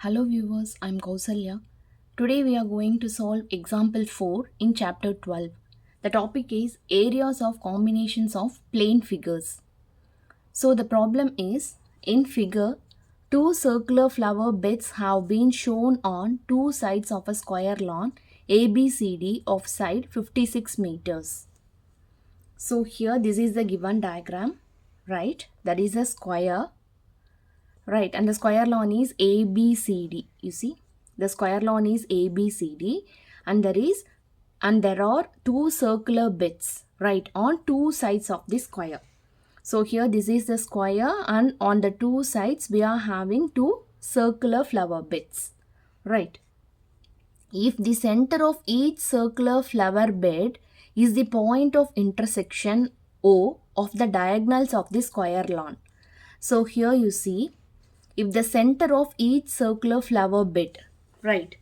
Hello viewers, I'm Kausalya. Today we are going to solve example 4 in chapter 12. The topic is areas of combinations of plane figures. So the problem is, in figure, two circular flower beds have been shown on two sides of a square lawn ABCD of side 56 meters. So here this is the given diagram, right? That is a square. Right, and the square lawn is ABCD. You see, the square lawn is ABCD, and there are two circular bits, right, on two sides of the square. So here this is the square, and on the two sides we are having two circular flower bits, right. If the center of each circular flower bed is the point of intersection O of the diagonals of the square lawn. So here you see, if the center of each circular flower bed, right,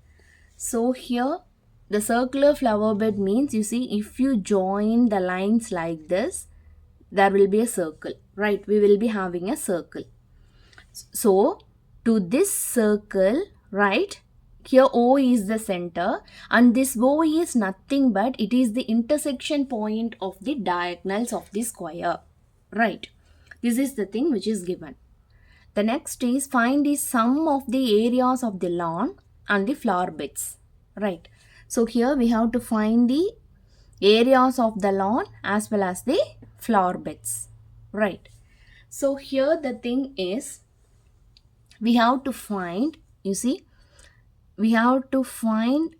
so here the circular flower bed means, you see, if you join the lines like this, there will be a circle, right, we will be having a circle. So to this circle, right, here O is the center, and this O is nothing but it is the intersection point of the diagonals of the square, right. This is the thing which is given. The next is find the sum of the areas of the lawn and the flower beds, right. So here we have to find the areas of the lawn as well as the flower beds, right. So here the thing is, we have to find, you see, we have to find,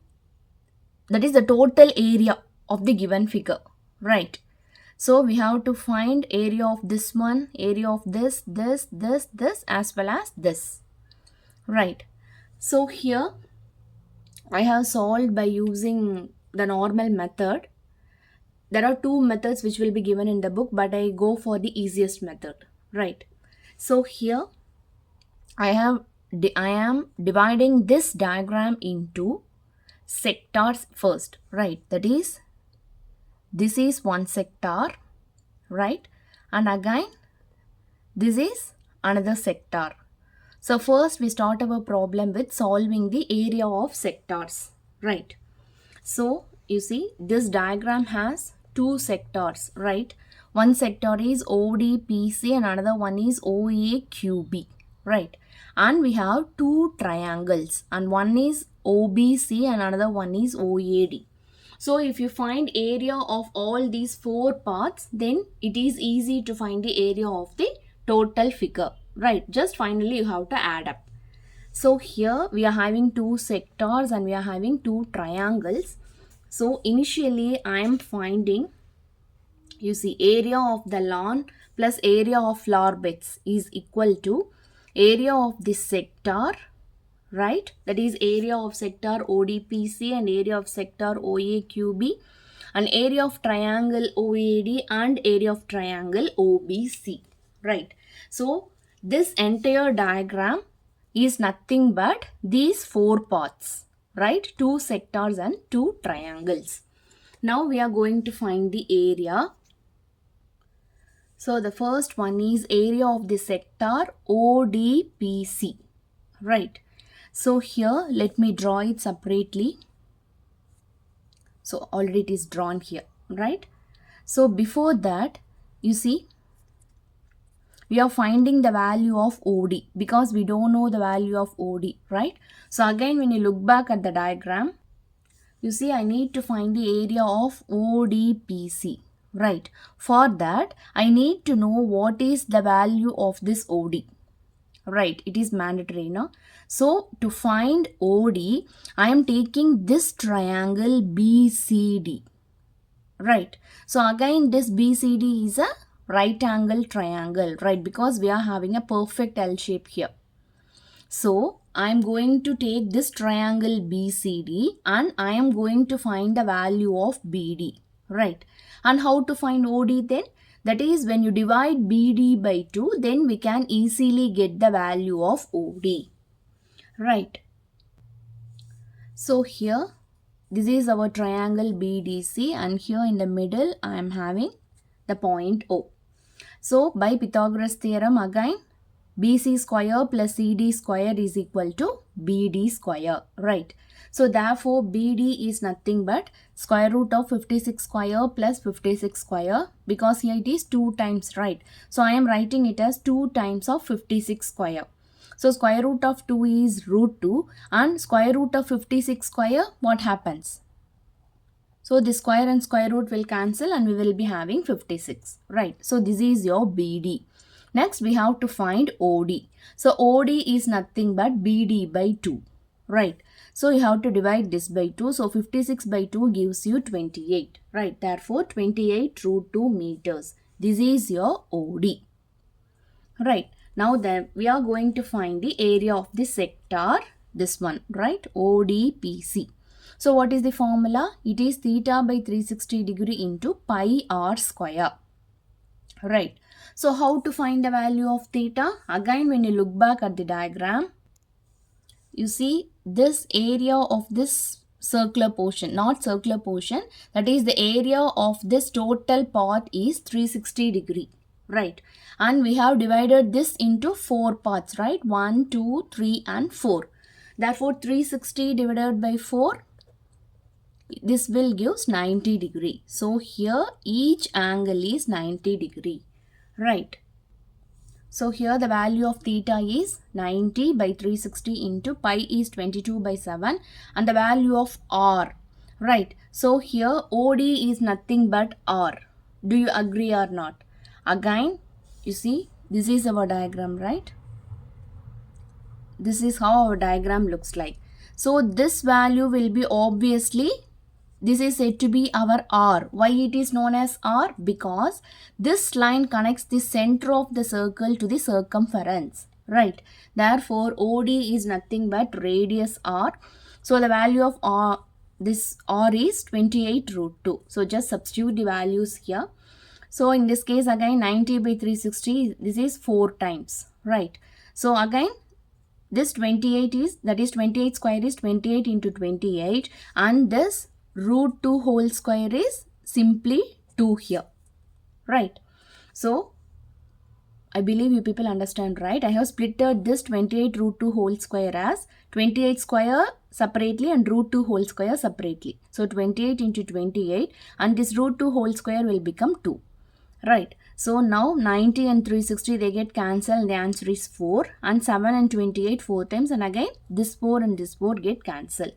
that is the total area of the given figure, right. So we have to find area of this one, area of this, as well as this, right. So here I have solved by using the normal method. There are two methods which will be given in the book, but I go for the easiest method, right. So here I am dividing this diagram into sectors first, right. That is, this is one sector, right, and again this is another sector. So first we start our problem with solving the area of sectors, right. So you see, this diagram has two sectors, right. One sector is ODPC and another one is OAQB, right. And we have two triangles, and one is OBC and another one is OAD. So if you find area of all these four parts, then it is easy to find the area of the total figure, right. Just finally you have to add up. So here we are having two sectors and we are having two triangles. So initially I am finding, you see, area of the lawn plus area of flower beds is equal to area of the sector, right, that is area of sector ODPC and area of sector OAQB, and area of triangle OAD and area of triangle OBC, right. So this entire diagram is nothing but these four parts, right, two sectors and two triangles. Now we are going to find the area. So the first one is area of the sector ODPC, right. So here let me draw it separately. So already it is drawn here, right. So before that, you see, we are finding the value of OD because we don't know the value of OD, right. So again, when you look back at the diagram, you see, I need to find the area of ODPC, right. For that, I need to know what is the value of this OD, right. It is mandatory, no. So to find OD, I am taking this triangle BCD, right. So again, this BCD is a right angle triangle, right, because we are having a perfect L shape here. So I am going to take this triangle BCD and I am going to find the value of BD, right. And how to find OD then? That is, when you divide BD by 2, then we can easily get the value of OD, right. So here, this is our triangle BDC, and here in the middle I am having the point O. So by Pythagoras theorem, again, BC square plus CD square is equal to BD square, right? So therefore BD is nothing but square root of 56 square plus 56 square, because here it is 2 times, right? So I am writing it as 2 times of 56 square. So square root of 2 is root 2, and square root of 56 square, what happens? So the square and square root will cancel and we will be having 56, right? So this is your BD. Next we have to find OD. So OD is nothing but BD by 2, right? So you have to divide this by 2. So 56 by 2 gives you 28, right? Therefore 28 root 2 meters. This is your OD. Right, now then we are going to find the area of the sector, this one, right? ODPC. So what is the formula? It is theta by 360 degree into pi r square. Right. So how to find the value of theta? Again, when you look back at the diagram, you see this area of this circular portion, not circular portion, that is the area of this total part is 360 degree, right? And we have divided this into 4 parts, right? 1, 2, 3 and 4. Therefore 360 divided by 4, this will give 90 degree. So here each angle is 90 degree, right? So here the value of theta is 90 by 360 into pi is 22 by 7, and the value of r, right? So here OD is nothing but r. Do you agree or not? Again, you see this is our diagram, right? This is how our diagram looks like. So this value will be obviously, this is said to be our R. Why it is known as R? Because this line connects the center of the circle to the circumference, right? Therefore, OD is nothing but radius R. So the value of R, this R is 28 root 2. So just substitute the values here. So in this case again 90 by 360, this is 4 times, right? So again this 28 is, that is 28 square is 28 into 28, and this root 2 whole square is simply 2 here, right? So I believe you people understand, right? I have splitted this 28 root 2 whole square as 28 square separately and root 2 whole square separately. So 28 into 28, and this root 2 whole square will become 2, right? So now 90 and 360 they get cancelled, the answer is 4, and 7 and 28 4 times, and again this 4 and this 4 get cancelled.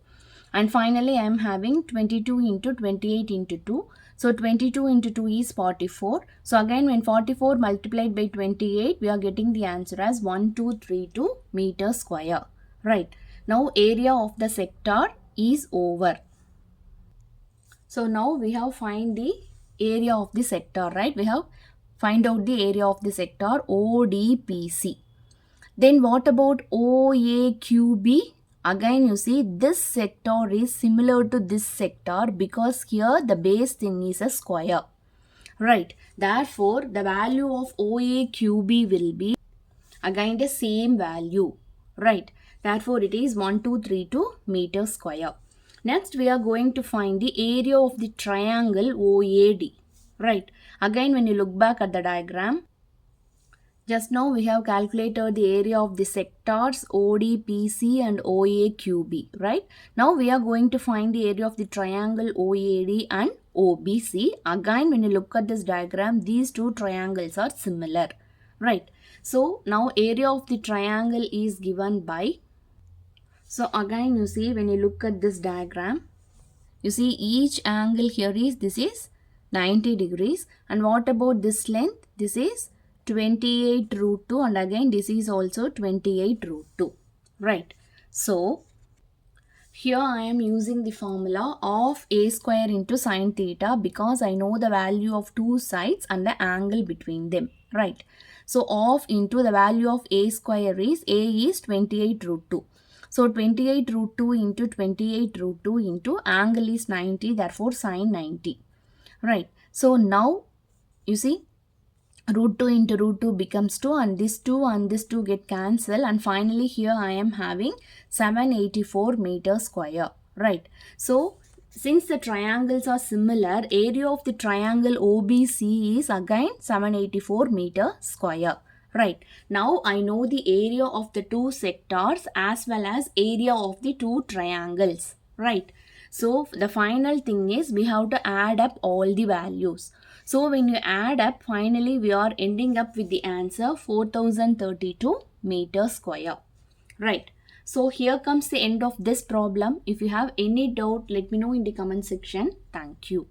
And finally I am having 22 into 28 into 2. So 22 into 2 is 44. So again when 44 multiplied by 28, we are getting the answer as 1232 meter square, right? Now area of the sector is over. So now we have find the area of the sector, right? We have find out the area of the sector ODPC. Then what about OAQB? Again you see this sector is similar to this sector because here the base thing is a square, right? Therefore the value of OAQB will be again the same value, right? Therefore it is 1232 meter square. Next we are going to find the area of the triangle OAD, right? Again when you look back at the diagram, just now we have calculated the area of the sectors ODPC and OAQB, right? Now we are going to find the area of the triangle OAD and OBC. Again when you look at this diagram, these two triangles are similar, right? So now area of the triangle is given by, so again you see when you look at this diagram, you see each angle here is, this is 90 degrees, and what about this length? This is 28 root 2, and again this is also 28 root 2, right? So here I am using the formula of a square into sine theta because I know the value of two sides and the angle between them, right? So of into the value of a square is, a is 28 root 2. So 28 root 2 into 28 root 2 into angle is 90, therefore sine 90, right? So now you see root 2 into root 2 becomes 2, and this 2 and this 2 get cancelled, and finally here I am having 784 meter square, right? So since the triangles are similar, area of the triangle OBC is again 784 meter square, Right. Now I know the area of the two sectors as well as area of the two triangles. Right. So the final thing is we have to add up all the values. So when you add up, finally we are ending up with the answer 4032 meter square. Right. So here comes the end of this problem. If you have any doubt, let me know in the comment section. Thank you.